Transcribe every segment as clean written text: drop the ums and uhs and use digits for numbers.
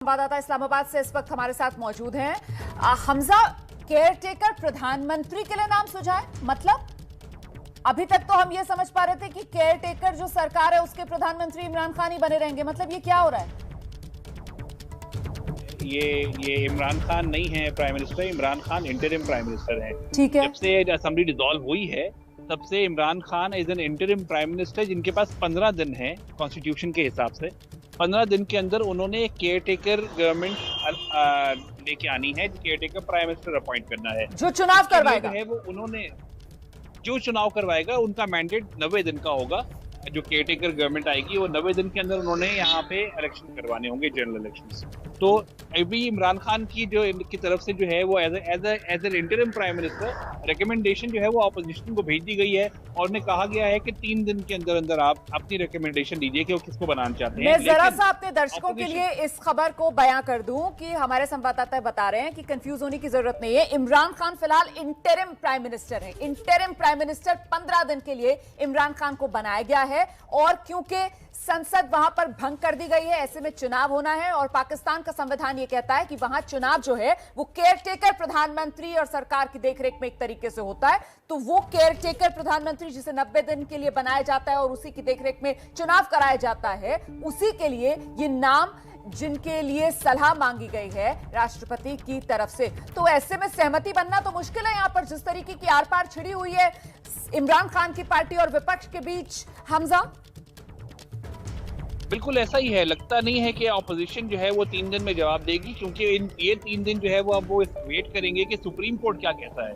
संवाददाता इस्लामाबाद से इस वक्त हमारे साथ मौजूद हैं। हमजा, केयर टेकर प्रधानमंत्री के लिए नाम सुझा है, मतलब अभी तक तो हम ये समझ पा रहे थे कि केयर टेकर जो सरकार है उसके प्रधानमंत्री इमरान खान ही बने रहेंगे, मतलब ये क्या हो रहा है? ये इमरान खान नहीं है prime minister, Imran Khan interim prime minister है। ठीक है। जब से असेंबली डिसॉल्व हुई है तब से Imran Khan is an interim prime minister, जिनके पास 15 दिन है कॉन्स्टिट्यूशन के हिसाब से। 15 दिन के अंदर उन्होंने केयर टेकर गवर्नमेंट लेके आनी है, caretaker prime minister appoint करना है, जो चुनाव करवाएगा है वो उन्होंने जो चुनाव करवाएगा उनका मैंडेट 90 दिन का होगा। जो केयर टेकर गवर्नमेंट आएगी वो 90 दिन के अंदर उन्होंने यहाँ पे इलेक्शन करवाने होंगे, जनरल इलेक्शंस। तो अभी इमरान खान की जो इनकी तरफ से जो है वो as an interim prime minister recommendation जो है वो ऑपोजिशन को भेज दी गई है और उन्हें कहा गया है कि 3 दिन के अंदर अंदर आप अपनी रिकमेंडेशन दीजिए कि वो किसको बनाना चाहते हैं। मैं जरा सा अपने दर्शकों के लिए इस खबर को बयां कर दूं कि हमारे संवाददाता बता रहे हैं कि कंफ्यूज होने की जरूरत नहीं है। इमरान खान फिलहाल इंटरिम प्राइम मिनिस्टर है। इंटरिम प्राइम मिनिस्टर 15 दिन के लिए इमरान खान को बनाया गया है और क्योंकि संसद वहां पर भंग कर दी गई है, ऐसे में चुनाव होना है और पाकिस्तान का संविधान यह कहता है कि वहां चुनाव जो है वो केयर टेकर प्रधानमंत्री और सरकार की देखरेख में एक तरीके से होता है। तो वो केयर टेकर प्रधानमंत्री जिसे 90 दिन के लिए बनाया जाता है और उसी की देखरेख में चुनाव कराया जाता है, उसी के लिए ये नाम जिनके लिए सलाह मांगी गई है राष्ट्रपति की तरफ से। तो ऐसे में सहमति बनना तो मुश्किल है यहां पर, जिस तरीके की आर पार छिड़ी हुई है इमरान खान की पार्टी और विपक्ष के बीच। हमजा, बिल्कुल ऐसा ही है। लगता नहीं है कि ऑपोजिशन जो है वो 3 दिन में जवाब देगी, क्योंकि ये 3 दिन जो है वो अब वो वेट करेंगे कि सुप्रीम कोर्ट क्या कहता है।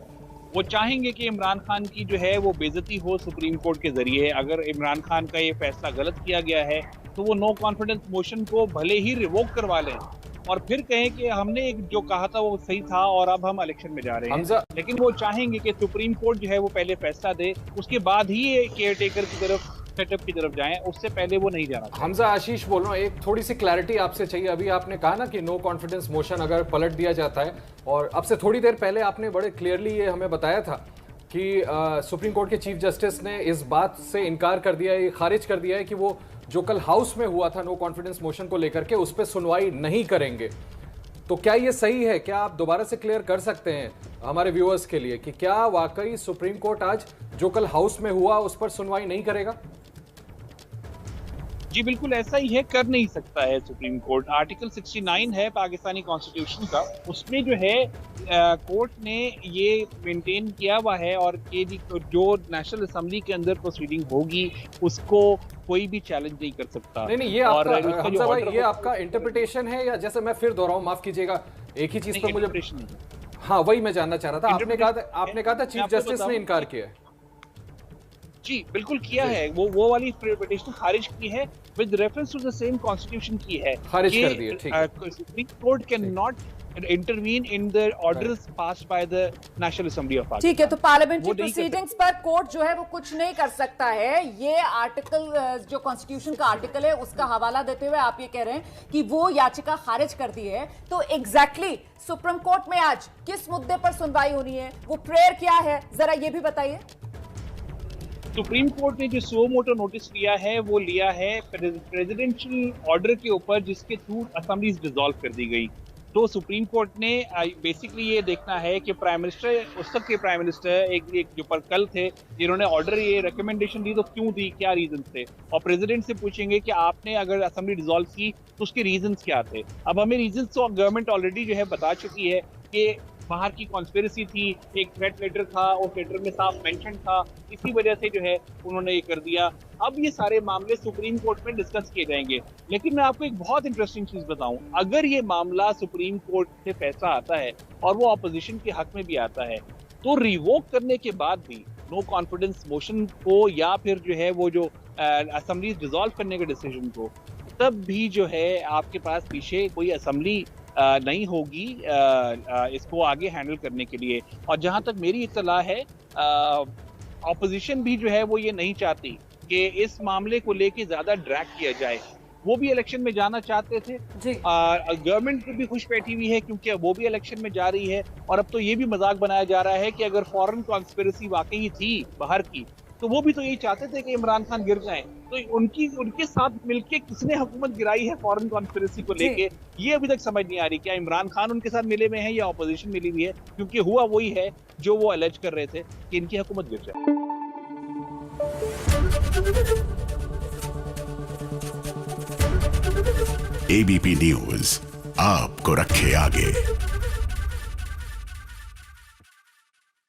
वो चाहेंगे कि इमरान खान की जो है वो बेइज्जती हो सुप्रीम कोर्ट के जरिए। अगर इमरान खान का ये फैसला गलत किया गया है तो वो नो कॉन्फिडेंस मोशन को भले ही रिवोक करवा लें और फिर कहें कि हमने जो कहा था वो सही था और अब हम इलेक्शन में जा रहे हैं। लेकिन वो चाहेंगे कि सुप्रीम कोर्ट जो है वो पहले फैसला दे, उसके बाद ही ये केयर टेकर की तरफ सेटअप की तरफ जाएं, उससे पहले वो नहीं जाना। हमजा, आशीष बोल रहा हूँ, एक थोड़ी सी क्लैरिटी आपसे चाहिए। अभी आपने कहा ना कि नो कॉन्फिडेंस मोशन अगर पलट दिया जाता है, और अब से थोड़ी देर पहले आपने बड़े क्लियरली ये हमें बताया था कि सुप्रीम कोर्ट के चीफ जस्टिस ने इस बात से इनकार कर दिया है, खारिज कर दिया है कि वो जो कल हाउस में हुआ था नो कॉन्फिडेंस मोशन को लेकर के, उस पर सुनवाई नहीं करेंगे। तो क्या ये सही है? क्या आप दोबारा से क्लियर कर सकते हैं हमारे व्यूअर्स के लिए कि क्या वाकई सुप्रीम कोर्ट आज जो कल हाउस में हुआ उस पर सुनवाई नहीं करेगा? जी बिल्कुल ऐसा ही है, कर नहीं सकता है सुप्रीम कोर्ट। आर्टिकल 69 है पाकिस्तानी कॉन्स्टिट्यूशन का, उसमें जो है कोर्ट ने ये मेंटेन किया हुआ है और कि जो नेशनल असेंबली के अंदर प्रोसीडिंग होगी उसको कोई भी चैलेंज नहीं कर सकता। नहीं, ये आपका भाई, ये आपका इंटरप्रिटेशन है या जैसे मैं फिर दोहराऊं, माफ कीजिएगा, एक ही चीज पर मुझे, हाँ वही मैं जानना चाह रहा था। आपने कहा था चीफ जस्टिस ने इनकार किया है। जी बिल्कुल किया है, वो वाली इंटरप्रिटेशन खारिज की है, with reference to the same constitution की है, खारिज कर दी है। ठीक है, supreme court can not intervene in the orders passed by the national assembly of Pakistan. ठीक है, तो पार्लियामेंट्री प्रोसीडिंग्स पर कोर्ट जो है वो कुछ नहीं कर सकता है। ये आर्टिकल, जो कॉन्स्टिट्यूशन का आर्टिकल है उसका हवाला देते हुए आप ये कह रहे हैं कि वो याचिका खारिज कर दी है। तो एग्जैक्टली सुप्रीम कोर्ट में आज किस मुद्दे पर सुनवाई होनी है, वो प्रेयर क्या है, जरा ये भी बताइए। सुप्रीम कोर्ट ने जो सो मोटो नोटिस लिया है वो लिया है प्रेसिडेंशियल ऑर्डर के ऊपर, जिसके थ्रू असेंबलीज डिसॉल्व कर दी गई। तो सुप्रीम कोर्ट ने बेसिकली ये देखना है कि प्राइम मिनिस्टर, उस तक के प्राइम मिनिस्टर एक जो पर कल थे जिन्होंने ऑर्डर ये रिकमेंडेशन दी, तो क्यों दी, क्या रीजन थे, और प्रेसिडेंट से पूछेंगे कि आपने अगर असेंबली डिसॉल्व की तो उसके रीजंस क्या थे। अब हमें रीजंस तो गवर्नमेंट ऑलरेडी जो है बता चुकी है कि बाहर की कॉन्स्पिरेसी थी, एक थ्रेट लेटर था, उस लेटर में साफ मेंशन था, इसी वजह से जो है उन्होंने ये कर दिया। अब ये सारे मामले सुप्रीम कोर्ट में डिस्कस किए जाएंगे। लेकिन मैं आपको एक बहुत इंटरेस्टिंग चीज बताऊं, अगर ये मामला सुप्रीम कोर्ट से फैसला आता है और वो ऑपोजिशन के हक में भी आता है, तो रिवोक करने के बाद भी नो कॉन्फिडेंस मोशन को या फिर जो है वो जो असेंबली डिसॉल्व करने के डिसीजन को, तब भी जो है आपके पास पीछे कोई असेंबली नहीं होगी इसको आगे हैंडल करने के लिए। और जहां तक मेरी इत्तला है, ऑपोजिशन भी जो है वो ये नहीं चाहती कि इस मामले को लेके ज्यादा ड्रैग किया जाए। वो भी इलेक्शन में जाना चाहते थे, गवर्नमेंट भी खुश बैठी हुई है क्योंकि वो भी इलेक्शन में जा रही है। और अब तो ये भी मजाक बनाया जा रहा है कि अगर फॉरेन कॉन्स्पिरेसी वाकई थी बाहर की, तो वो भी तो यही चाहते थे कि इमरान खान गिर जाए। तो उनके साथ मिलके किसने हुकूमत गिराई है फॉरेन कॉन्स्पिरेसी को लेके, ये अभी तक समझ नहीं आ रही। क्या इमरान खान उनके साथ मिले हुए हैं या ऑपोजिशन मिली हुई है? क्योंकि हुआ वही है जो वो अलेज कर रहे थे कि इनकी हुकूमत गिर जाए। एबीपी न्यूज आपको रखे आगे।